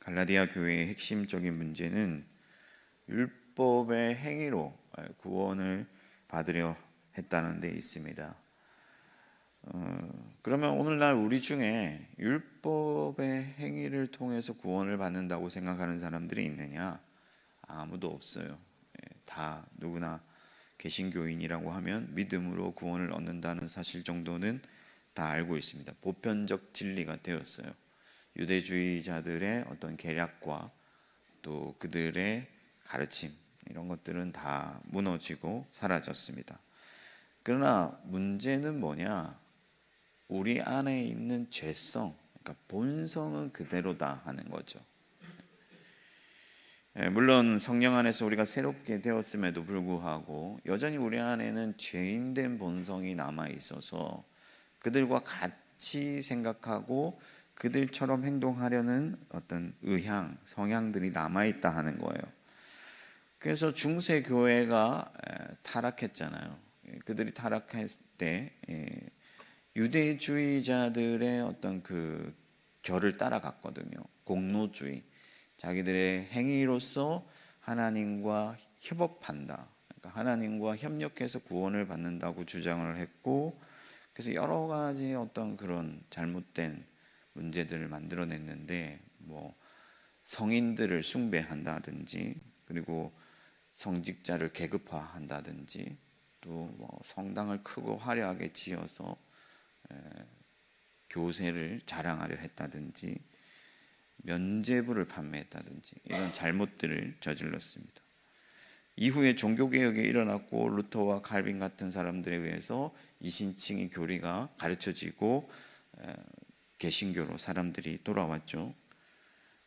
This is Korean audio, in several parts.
갈라디아 교회의 핵심적인 문제는 율법의 행위로 구원을 받으려 했다는 데 있습니다. 그러면 오늘날 우리 중에 율법의 행위를 통해서 구원을 받는다고 생각하는 사람들이 있느냐? 아무도 없어요. 다 누구나 개신교인이라고 하면 믿음으로 구원을 얻는다는 사실 정도는 다 알고 있습니다. 보편적 진리가 되었어요. 유대주의자들의 어떤 계략과 또 그들의 가르침, 이런 것들은 다 무너지고 사라졌습니다. 그러나 문제는 뭐냐? 우리 안에 있는 죄성, 그러니까 본성은 그대로다 하는 거죠. 물론 성령 안에서 우리가 새롭게 되었음에도 불구하고 여전히 우리 안에는 죄인된 본성이 남아 있어서 그들과 같이 생각하고 그들처럼 행동하려는 어떤 의향, 성향들이 남아있다 하는 거예요. 그래서 중세 교회가 타락했잖아요. 그들이 타락할 때 유대주의자들의 어떤 그 결을 따라갔거든요. 공로주의, 자기들의 행위로서 하나님과 협업한다, 그러니까 하나님과 협력해서 구원을 받는다고 주장을 했고, 그래서 여러 가지 어떤 그런 잘못된 문제들을 만들어냈는데, 뭐 성인들을 숭배한다든지, 그리고 성직자를 계급화한다든지, 또 뭐 성당을 크고 화려하게 지어서 교세를 자랑하려 했다든지, 면죄부를 판매했다든지, 이런 잘못들을 저질렀습니다. 이후에 종교개혁이 일어났고 루터와 칼빈 같은 사람들에 의해서 이신칭의 교리가 가르쳐지고 개신교로 사람들이 돌아왔죠.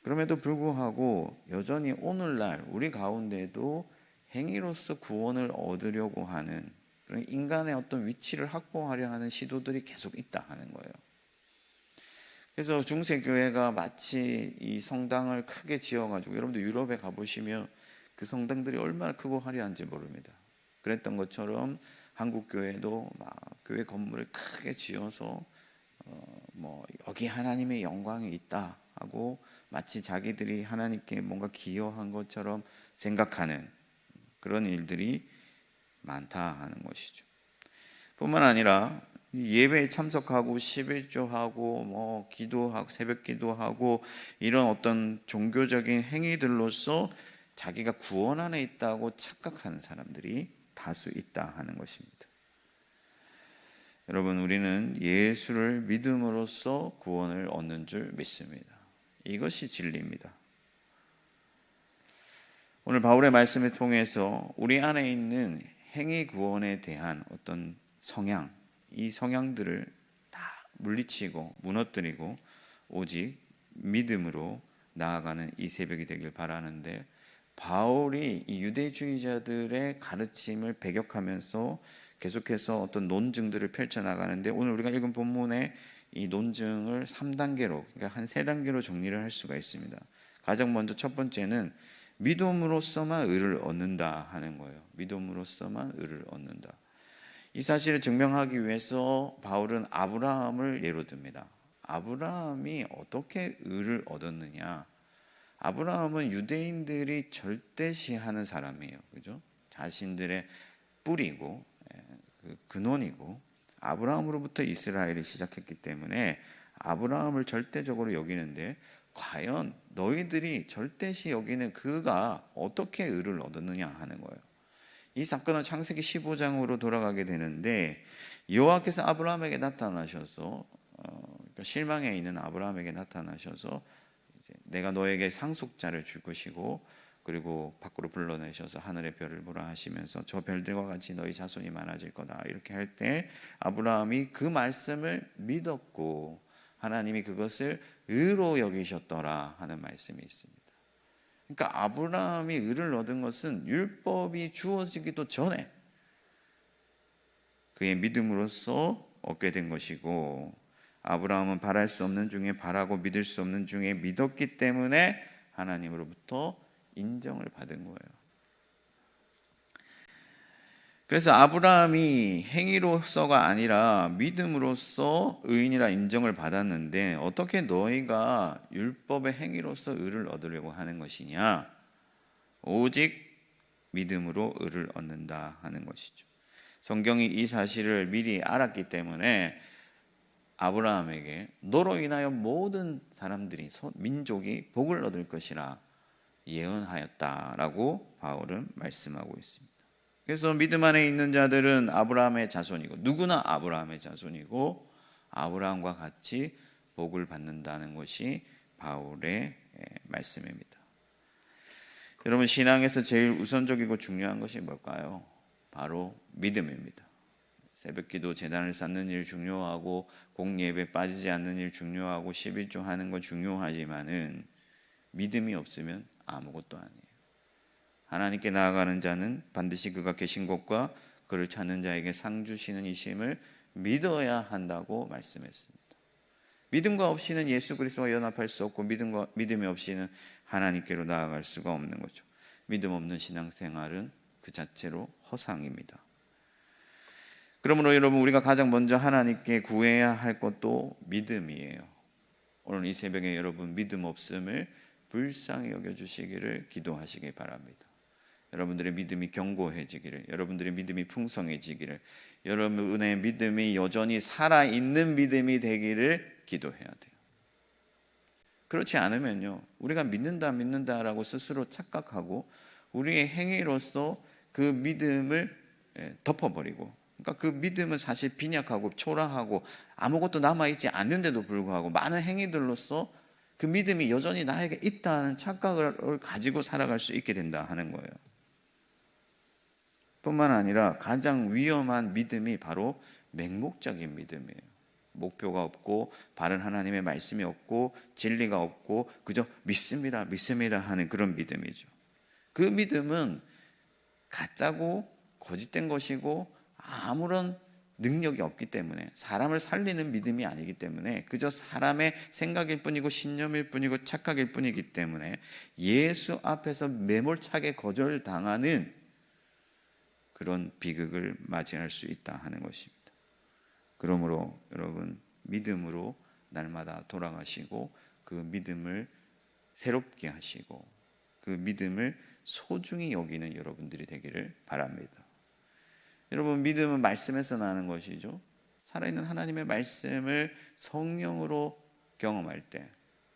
그럼에도 불구하고 여전히 오늘날 우리 가운데도 행위로서 구원을 얻으려고 하는 그런 인간의 어떤 위치를 확보하려 하는 시도들이 계속 있다 하는 거예요. 그래서 중세교회가 마치 이 성당을 크게 지어가지고, 여러분들 유럽에 가보시면 그 성당들이 얼마나 크고 화려한지 모릅니다. 그랬던 것처럼 한국 교회도 막 교회 건물을 크게 지어서 뭐 여기 하나님의 영광이 있다 하고 마치 자기들이 하나님께 뭔가 기여한 것처럼 생각하는 그런 일들이 많다 하는 것이죠. 뿐만 아니라 예배에 참석하고 11조하고 뭐 기도하고 새벽 기도하고 이런 어떤 종교적인 행위들로서 자기가 구원 안에 있다고 착각하는 사람들이 다수 있다 하는 것입니다. 여러분, 우리는 예수를 믿음으로써 구원을 얻는 줄 믿습니다. 이것이 진리입니다. 오늘 바울의 말씀을 통해서 우리 안에 있는 행위 구원에 대한 어떤 성향, 이 성향들을 다 물리치고 무너뜨리고 오직 믿음으로 나아가는 이 새벽이 되길 바라는데, 바울이 이 유대주의자들의 가르침을 배격하면서 계속해서 어떤 논증들을 펼쳐나가는데, 오늘 우리가 읽은 본문의 이 논증을 3단계로, 그러니까 한 3단계로 정리를 할 수가 있습니다. 가장 먼저 첫 번째는 믿음으로써만 의를 얻는다 하는 거예요. 믿음으로써만 의를 얻는다. 이 사실을 증명하기 위해서 바울은 아브라함을 예로 듭니다. 아브라함이 어떻게 의를 얻었느냐? 아브라함은 유대인들이 절대시하는 사람이에요. 그죠? 자신들의 뿌리고 그 근원이고, 아브라함으로부터 이스라엘이 시작했기 때문에 아브라함을 절대적으로 여기는데, 과연 너희들이 절대시 여기는 그가 어떻게 의를 얻었느냐 하는 거예요. 이 사건은 창세기 15장으로 돌아가게 되는데, 여호와께서 아브라함에게 나타나셔서 그러니까 실망해 있는 아브라함에게 나타나셔서 이제 내가 너에게 상속자를 줄 것이고, 그리고 밖으로 불러내셔서 하늘의 별을 보라 하시면서 저 별들과 같이 너희 자손이 많아질 거다, 이렇게 할 때 아브라함이 그 말씀을 믿었고 하나님이 그것을 의로 여기셨더라 하는 말씀이 있습니다. 그러니까 아브라함이 의를 얻은 것은 율법이 주어지기도 전에 그의 믿음으로써 얻게 된 것이고, 아브라함은 바랄 수 없는 중에 바라고 믿을 수 없는 중에 믿었기 때문에 하나님으로부터 인정을 받은 거예요. 그래서 아브라함이 행위로서가 아니라 믿음으로써 의인이라 인정을 받았는데 어떻게 너희가 율법의 행위로서 의를 얻으려고 하는 것이냐? 오직 믿음으로 의를 얻는다 하는 것이죠. 성경이 이 사실을 미리 알았기 때문에 아브라함에게 너로 인하여 모든 사람들이 민족이 복을 얻을 것이라 예언하였다라고 바울은 말씀하고 있습니다. 그래서 믿음 안에 있는 자들은 아브라함의 자손이고 누구나 아브라함의 자손이고 아브라함과 같이 복을 받는다는 것이 바울의 말씀입니다. 여러분, 신앙에서 제일 우선적이고 중요한 것이 뭘까요? 바로 믿음입니다. 새벽기도 제단을 쌓는 일 중요하고 공예배 빠지지 않는 일 중요하고 11조 하는 건 중요하지만은 믿음이 없으면 아무것도 아니에요. 하나님께 나아가는 자는 반드시 그가 계신 곳과 그를 찾는 자에게 상 주시는 이심을 믿어야 한다고 말씀했습니다. 믿음과 없이는 예수 그리스도와 연합할 수 없고 믿음이 없이는 하나님께로 나아갈 수가 없는 거죠. 믿음 없는 신앙생활은 그 자체로 허상입니다. 그러므로 여러분, 우리가 가장 먼저 하나님께 구해야 할 것도 믿음이에요. 오늘 이 새벽에 여러분 믿음 없음을 불쌍히 여겨주시기를 기도하시기 바랍니다. 여러분들의 믿음이 견고해지기를, 여러분들의 믿음이 풍성해지기를, 여러분의 믿음이 여전히 살아있는 믿음이 되기를 기도해야 돼요. 그렇지 않으면요, 우리가 믿는다라고 스스로 착각하고 우리의 행위로서 그 믿음을 덮어버리고, 그러니까 그 믿음은 사실 빈약하고 초라하고 아무것도 남아있지 않는데도 불구하고 많은 행위들로서 그 믿음이 여전히 나에게 있다는 착각을 가지고 살아갈 수 있게 된다 하는 거예요. 뿐만 아니라 가장 위험한 믿음이 바로 맹목적인 믿음이에요. 목표가 없고 바른 하나님의 말씀이 없고 진리가 없고 그저 믿습니다 하는 그런 믿음이죠. 그 믿음은 가짜고 거짓된 것이고 아무런 능력이 없기 때문에, 사람을 살리는 믿음이 아니기 때문에 그저 사람의 생각일 뿐이고 신념일 뿐이고 착각일 뿐이기 때문에 예수 앞에서 매몰차게 거절당하는 그런 비극을 맞이할 수 있다 하는 것입니다. 그러므로 여러분, 믿음으로 날마다 돌아가시고 그 믿음을 새롭게 하시고 그 믿음을 소중히 여기는 여러분들이 되기를 바랍니다. 여러분, 믿음은 말씀에서 나는 것이죠. 살아있는 하나님의 말씀을 성령으로 경험할 때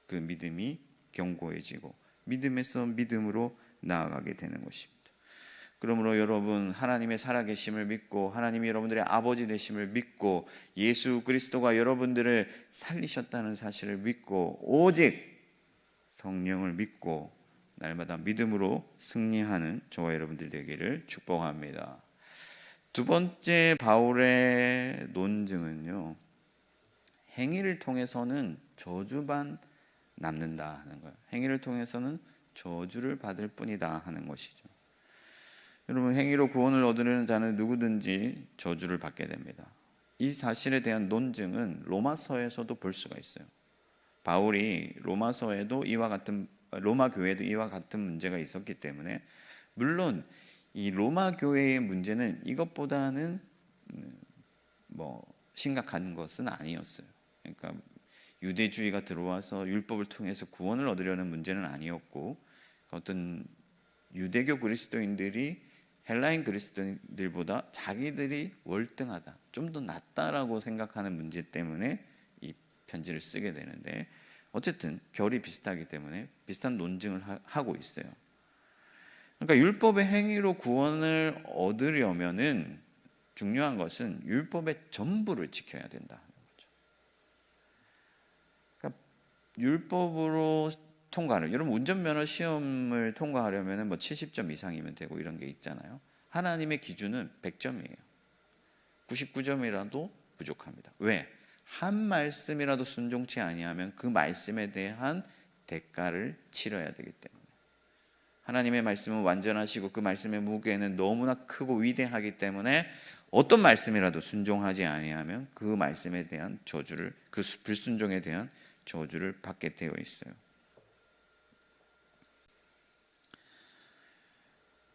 그 믿음이 견고해지고 믿음에서 믿음으로 나아가게 되는 것입니다. 그러므로 여러분, 하나님의 살아계심을 믿고 하나님이 여러분들의 아버지 되심을 믿고 예수 그리스도가 여러분들을 살리셨다는 사실을 믿고 오직 성령을 믿고 날마다 믿음으로 승리하는 저와 여러분들 되기를 축복합니다. 두 번째 바울의 논증은요, 행위를 통해서는 저주만 남는다 하는 거예요. 행위를 통해서는 저주를 받을 뿐이다 하는 것이죠. 여러분, 행위로 구원을 얻으려는 자는 누구든지 저주를 받게 됩니다. 이 사실에 대한 논증은 로마서에서도 볼 수가 있어요. 바울이 로마 교회에도 이와 같은 문제가 있었기 때문에, 물론 이 로마 교회의 문제는 이것보다는 심각한 것은 아니었어요. 그러니까 유대주의가 들어와서 율법을 통해서 구원을 얻으려는 문제는 아니었고, 어떤 유대교 그리스도인들이 헬라인 그리스도인들보다 자기들이 월등하다, 좀 더 낫다라고 생각하는 문제 때문에 이 편지를 쓰게 되는데, 어쨌든 결이 비슷하기 때문에 비슷한 논증을 하고 있어요. 그러니까 율법의 행위로 구원을 얻으려면은 중요한 것은 율법의 전부를 지켜야 된다는 거죠. 그러니까 율법으로 통과를, 여러분 운전면허 시험을 통과하려면 70점 이상이면 되고 이런 게 있잖아요. 하나님의 기준은 100점이에요. 99점이라도 부족합니다. 왜? 한 말씀이라도 순종치 아니하면 그 말씀에 대한 대가를 치러야 되기 때문에. 하나님의 말씀은 완전하시고 그 말씀의 무게는 너무나 크고 위대하기 때문에 어떤 말씀이라도 순종하지 아니하면 그 말씀에 대한 저주를, 그 불순종에 대한 저주를 받게 되어 있어요.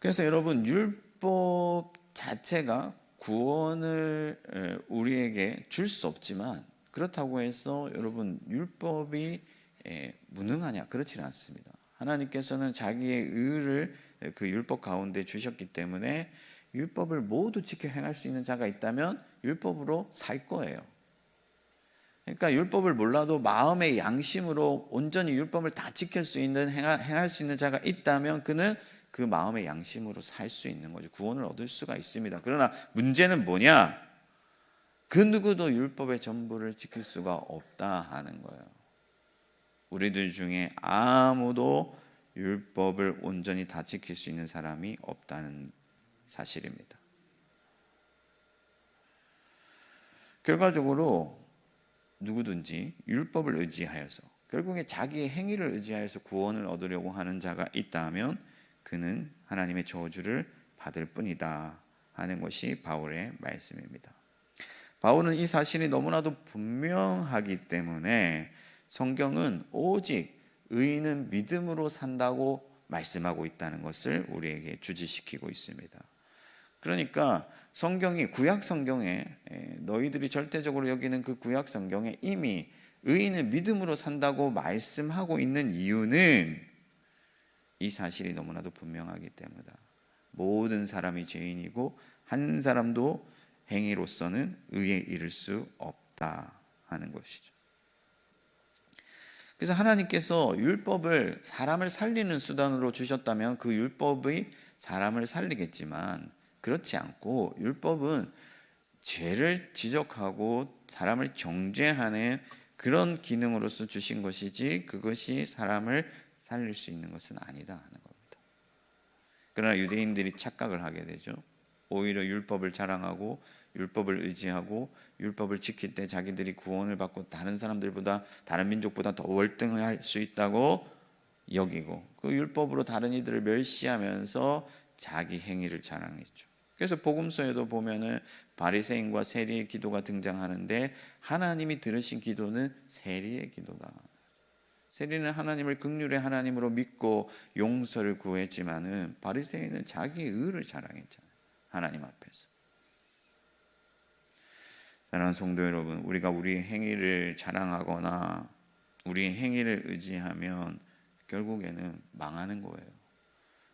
그래서 여러분, 율법 자체가 구원을 우리에게 줄 수 없지만, 그렇다고 해서 여러분 율법이 무능하냐? 그렇지는 않습니다. 하나님께서는 자기의 의를 그 율법 가운데 주셨기 때문에 율법을 모두 지켜 행할 수 있는 자가 있다면 율법으로 살 거예요. 그러니까 율법을 몰라도 마음의 양심으로 온전히 율법을 다 지킬 수 있는, 행할 수 있는 자가 있다면 그는 그 마음의 양심으로 살 수 있는 거죠. 구원을 얻을 수가 있습니다. 그러나 문제는 뭐냐? 그 누구도 율법의 전부를 지킬 수가 없다 하는 거예요. 우리들 중에 아무도 율법을 온전히 다 지킬 수 있는 사람이 없다는 사실입니다. 결과적으로 누구든지 율법을 의지하여서, 결국에 자기의 행위를 의지하여서 구원을 얻으려고 하는 자가 있다면 그는 하나님의 저주를 받을 뿐이다 하는 것이 바울의 말씀입니다. 바울은 이 사실이 너무나도 분명하기 때문에 성경은 오직 의인은 믿음으로 산다고 말씀하고 있다는 것을 우리에게 주지시키고 있습니다. 그러니까 성경이, 구약 성경에, 너희들이 절대적으로 여기는 그 구약 성경에 이미 의인은 믿음으로 산다고 말씀하고 있는 이유는 이 사실이 너무나도 분명하기 때문이다. 모든 사람이 죄인이고 한 사람도 행위로서는 의에 이를 수 없다 하는 것이죠. 그래서 하나님께서 율법을 사람을 살리는 수단으로 주셨다면 그 율법이 사람을 살리겠지만, 그렇지 않고 율법은 죄를 지적하고 사람을 정죄하는 그런 기능으로서 주신 것이지 그것이 사람을 살릴 수 있는 것은 아니다 하는 겁니다. 그러나 유대인들이 착각을 하게 되죠. 오히려 율법을 자랑하고 율법을 의지하고 율법을 지킬 때 자기들이 구원을 받고 다른 사람들보다, 다른 민족보다 더 월등할 수 있다고 여기고 그 율법으로 다른 이들을 멸시하면서 자기 행위를 자랑했죠. 그래서 복음서에도 보면은 바리새인과 세리의 기도가 등장하는데 하나님이 들으신 기도는 세리의 기도다. 세리는 하나님을 긍휼의 하나님으로 믿고 용서를 구했지만은 바리새인은 자기의 의를 자랑했잖아요. 하나님 앞에서. 사랑하는 성도 여러분, 우리가 우리의 행위를 자랑하거나 우리의 행위를 의지하면 결국에는 망하는 거예요.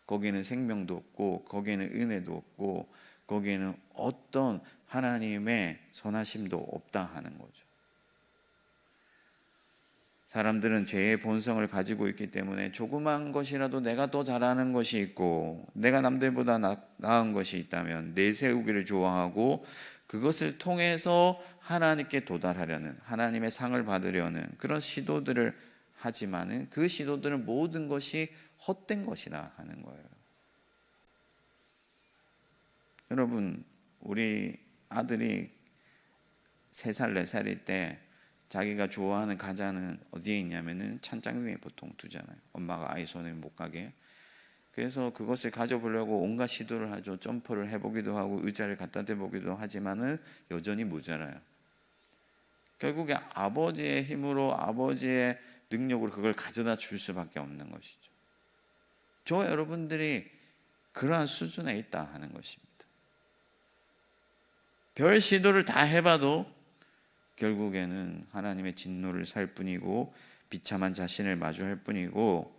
거기에는 생명도 없고 거기에는 은혜도 없고 거기에는 어떤 하나님의 선하심도 없다 하는 거죠. 사람들은 죄의 본성을 가지고 있기 때문에 조그만 것이라도 내가 더 잘하는 것이 있고 내가 남들보다 나은 것이 있다면 내세우기를 좋아하고 그것을 통해서 하나님께 도달하려는, 하나님의 상을 받으려는 그런 시도들을 하지만은 그 시도들은 모든 것이 헛된 것이다 하는 거예요. 여러분, 우리 아들이 3살, 4살일 때 자기가 좋아하는 과자는 어디에 있냐면은 찬장 위에 보통 두잖아요. 엄마가 아이 손에 못 가게. 그래서 그것을 가져보려고 온갖 시도를 하죠. 점프를 해보기도 하고 의자를 갖다 대보기도 하지만은 여전히 모자라요. 결국에 아버지의 힘으로, 아버지의 능력으로 그걸 가져다 줄 수밖에 없는 것이죠. 저 여러분들이 그러한 수준에 있다 하는 것입니다. 별 시도를 다 해봐도 결국에는 하나님의 진노를 살 뿐이고 비참한 자신을 마주할 뿐이고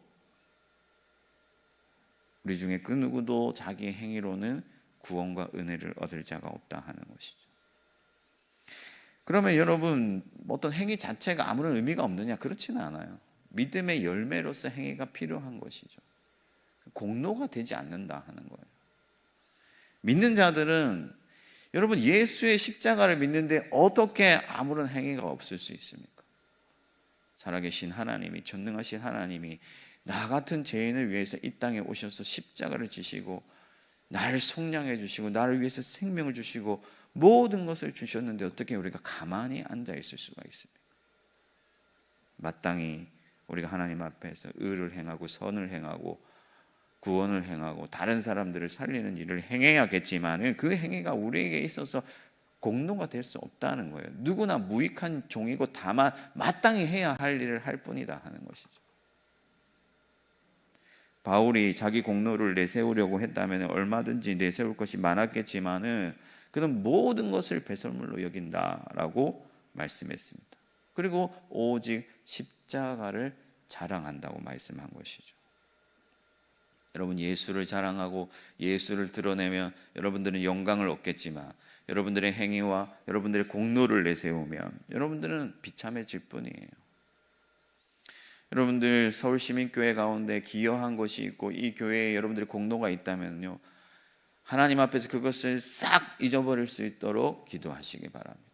우리 중에 그 누구도 자기 행위로는 구원과 은혜를 얻을 자가 없다 하는 것이죠. 그러면 여러분, 어떤 행위 자체가 아무런 의미가 없느냐? 그렇지는 않아요. 믿음의 열매로서 행위가 필요한 것이죠. 공로가 되지 않는다 하는 거예요. 믿는 자들은, 여러분, 예수의 십자가를 믿는데 어떻게 아무런 행위가 없을 수 있습니까? 살아계신 하나님이, 전능하신 하나님이 나 같은 죄인을 위해서 이 땅에 오셔서 십자가를 지시고 나를 속량해 주시고 나를 위해서 생명을 주시고 모든 것을 주셨는데 어떻게 우리가 가만히 앉아 있을 수가 있습니까? 마땅히 우리가 하나님 앞에서 의를 행하고 선을 행하고 구원을 행하고 다른 사람들을 살리는 일을 행해야겠지만 그 행위가 우리에게 있어서 공로가 될 수 없다는 거예요. 누구나 무익한 종이고 다만 마땅히 해야 할 일을 할 뿐이다 하는 것이죠. 바울이 자기 공로를 내세우려고 했다면 얼마든지 내세울 것이 많았겠지만은 그는 모든 것을 배설물로 여긴다라고 말씀했습니다. 그리고 오직 십자가를 자랑한다고 말씀한 것이죠. 여러분, 예수를 자랑하고 예수를 드러내면 여러분들은 영광을 얻겠지만 여러분들의 행위와 여러분들의 공로를 내세우면 여러분들은 비참해질 뿐이에요. 여러분들 서울시민교회 가운데 기여한 것이 있고 이 교회에 여러분들의 공로가 있다면요, 하나님 앞에서 그것을 싹 잊어버릴 수 있도록 기도하시기 바랍니다.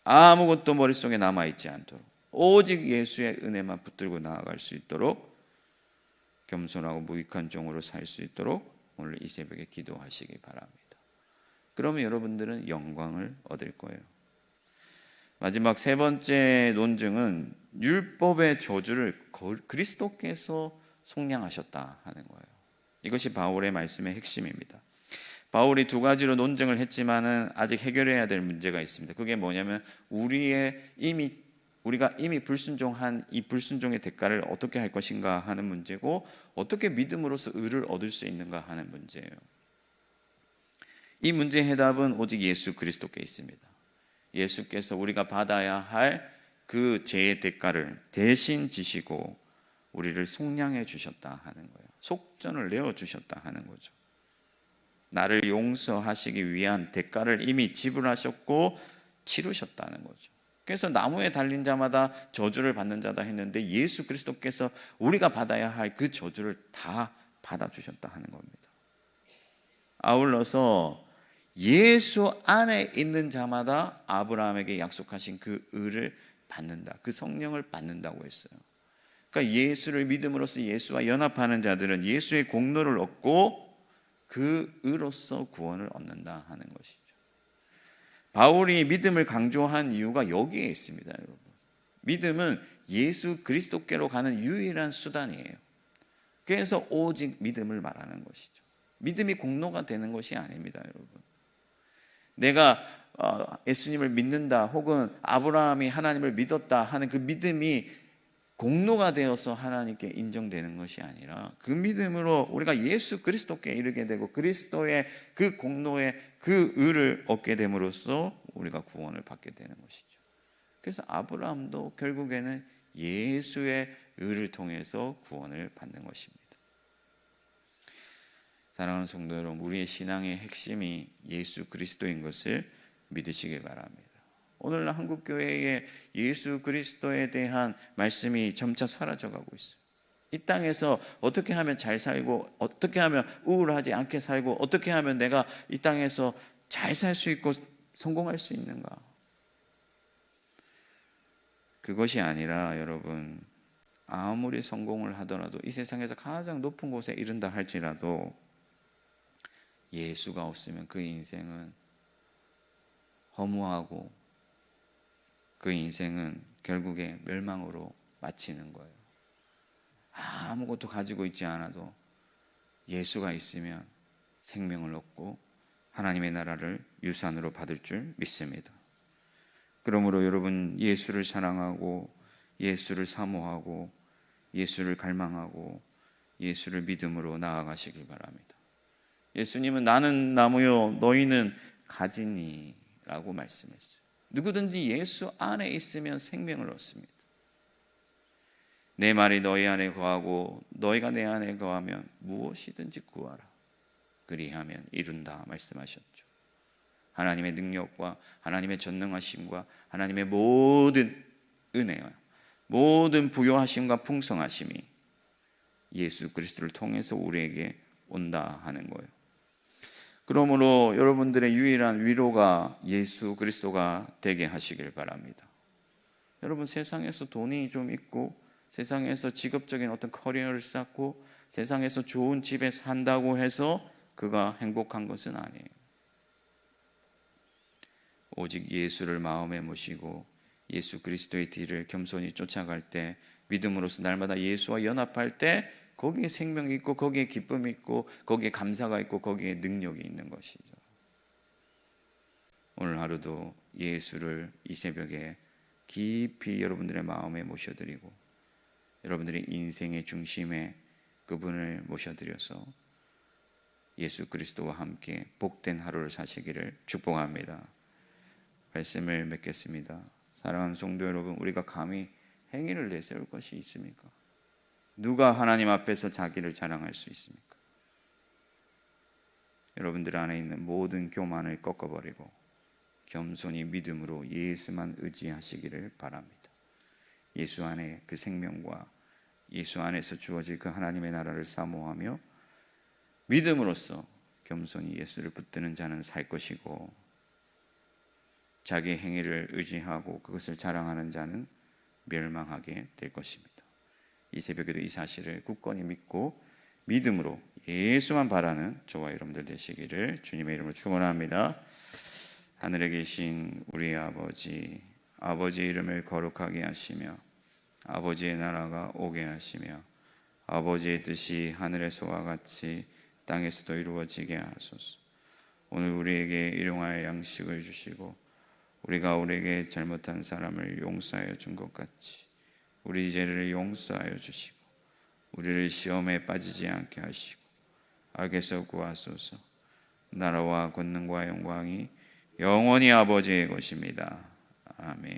아무것도 머릿속에 남아있지 않도록 오직 예수의 은혜만 붙들고 나아갈 수 있도록 겸손하고 무익한 종으로 살 수 있도록 오늘 이 새벽에 기도하시기 바랍니다. 그러면 여러분들은 영광을 얻을 거예요. 마지막 세 번째 논증은 율법의 저주를 그리스도께서 속량하셨다 하는 거예요. 이것이 바울의 말씀의 핵심입니다. 바울이 두 가지로 논증을 했지만은 아직 해결해야 될 문제가 있습니다. 그게 뭐냐면 우리가 이미 불순종한 이 불순종의 대가를 어떻게 할 것인가 하는 문제고, 어떻게 믿음으로써 의를 얻을 수 있는가 하는 문제예요. 이 문제의 해답은 오직 예수 그리스도께 있습니다. 예수께서 우리가 받아야 할 그 죄의 대가를 대신 지시고 우리를 속량해 주셨다 하는 거예요. 속전을 내어 주셨다 하는 거죠. 나를 용서하시기 위한 대가를 이미 지불하셨고 치르셨다는 거죠. 그래서 나무에 달린 자마다 저주를 받는 자다 했는데 예수 그리스도께서 우리가 받아야 할 그 저주를 다 받아주셨다 하는 겁니다. 아울러서 예수 안에 있는 자마다 아브라함에게 약속하신 그 의를 받는다, 그 성령을 받는다고 했어요. 그러니까 예수를 믿음으로써 예수와 연합하는 자들은 예수의 공로를 얻고 그 의로서 구원을 얻는다 하는 것이죠. 바울이 믿음을 강조한 이유가 여기에 있습니다, 여러분. 믿음은 예수 그리스도께로 가는 유일한 수단이에요. 그래서 오직 믿음을 말하는 것이죠. 믿음이 공로가 되는 것이 아닙니다, 여러분. 내가 예수님을 믿는다 혹은 아브라함이 하나님을 믿었다 하는 그 믿음이 공로가 되어서 하나님께 인정되는 것이 아니라 그 믿음으로 우리가 예수 그리스도께 이르게 되고 그리스도의 그 공로의 그 의를 얻게 됨으로써 우리가 구원을 받게 되는 것이죠. 그래서 아브라함도 결국에는 예수의 의를 통해서 구원을 받는 것입니다. 사랑하는 성도 여러분, 우리의 신앙의 핵심이 예수 그리스도인 것을 믿으시기 바랍니다. 오늘날 한국교회에 예수 그리스도에 대한 말씀이 점차 사라져가고 있어요. 이 땅에서 어떻게 하면 잘 살고, 어떻게 하면 우울하지 않게 살고, 어떻게 하면 내가 이 땅에서 잘 살 수 있고 성공할 수 있는가? 그것이 아니라 여러분, 아무리 성공을 하더라도 이 세상에서 가장 높은 곳에 이른다 할지라도 예수가 없으면 그 인생은 허무하고 그 인생은 결국에 멸망으로 마치는 거예요. 아무것도 가지고 있지 않아도 예수가 있으면 생명을 얻고 하나님의 나라를 유산으로 받을 줄 믿습니다. 그러므로 여러분, 예수를 사랑하고 예수를 사모하고 예수를 갈망하고 예수를 믿음으로 나아가시길 바랍니다. 예수님은 나는 나무요 너희는 가지니 라고 말씀했어요. 누구든지 예수 안에 있으면 생명을 얻습니다. 내 말이 너희 안에 거하고 너희가 내 안에 거하면 무엇이든지 구하라. 그리하면 이룬다 말씀하셨죠. 하나님의 능력과 하나님의 전능하심과 하나님의 모든 은혜와 모든 부요하심과 풍성하심이 예수 그리스도를 통해서 우리에게 온다 하는 거예요. 그러므로 여러분들의 유일한 위로가 예수 그리스도가 되게 하시길 바랍니다. 여러분, 세상에서 돈이 좀 있고 세상에서 직업적인 어떤 커리어를 쌓고 세상에서 좋은 집에 산다고 해서 그가 행복한 것은 아니에요. 오직 예수를 마음에 모시고 예수 그리스도의 뒤를 겸손히 쫓아갈 때, 믿음으로서 날마다 예수와 연합할 때 거기에 생명이 있고 거기에 기쁨이 있고 거기에 감사가 있고 거기에 능력이 있는 것이죠. 오늘 하루도 예수를 이 새벽에 깊이 여러분들의 마음에 모셔드리고 여러분들의 인생의 중심에 그분을 모셔드려서 예수 그리스도와 함께 복된 하루를 사시기를 축복합니다. 말씀을 맺겠습니다. 사랑하는 성도 여러분, 우리가 감히 행위를 내세울 것이 있습니까? 누가 하나님 앞에서 자기를 자랑할 수 있습니까? 여러분들 안에 있는 모든 교만을 꺾어버리고 겸손히 믿음으로 예수만 의지하시기를 바랍니다. 예수 안에 그 생명과 예수 안에서 주어질 그 하나님의 나라를 사모하며 믿음으로써 겸손히 예수를 붙드는 자는 살 것이고, 자기 행위를 의지하고 그것을 자랑하는 자는 멸망하게 될 것입니다. 이 새벽에도 이 사실을 굳건히 믿고 믿음으로 예수만 바라는 저와 여러분들 되시기를 주님의 이름으로 축원합니다. 하늘에 계신 우리 아버지, 아버지의 이름을 거룩하게 하시며 아버지의 나라가 오게 하시며 아버지의 뜻이 하늘에서와 같이 땅에서도 이루어지게 하소서. 오늘 우리에게 일용할 양식을 주시고 우리가 우리에게 잘못한 사람을 용서하여 준 것 같이 우리 죄를 용서하여 주시고 우리를 시험에 빠지지 않게 하시고 악에서 구하소서. 나라와 권능과 영광이 영원히 아버지의 것입니다. 아멘.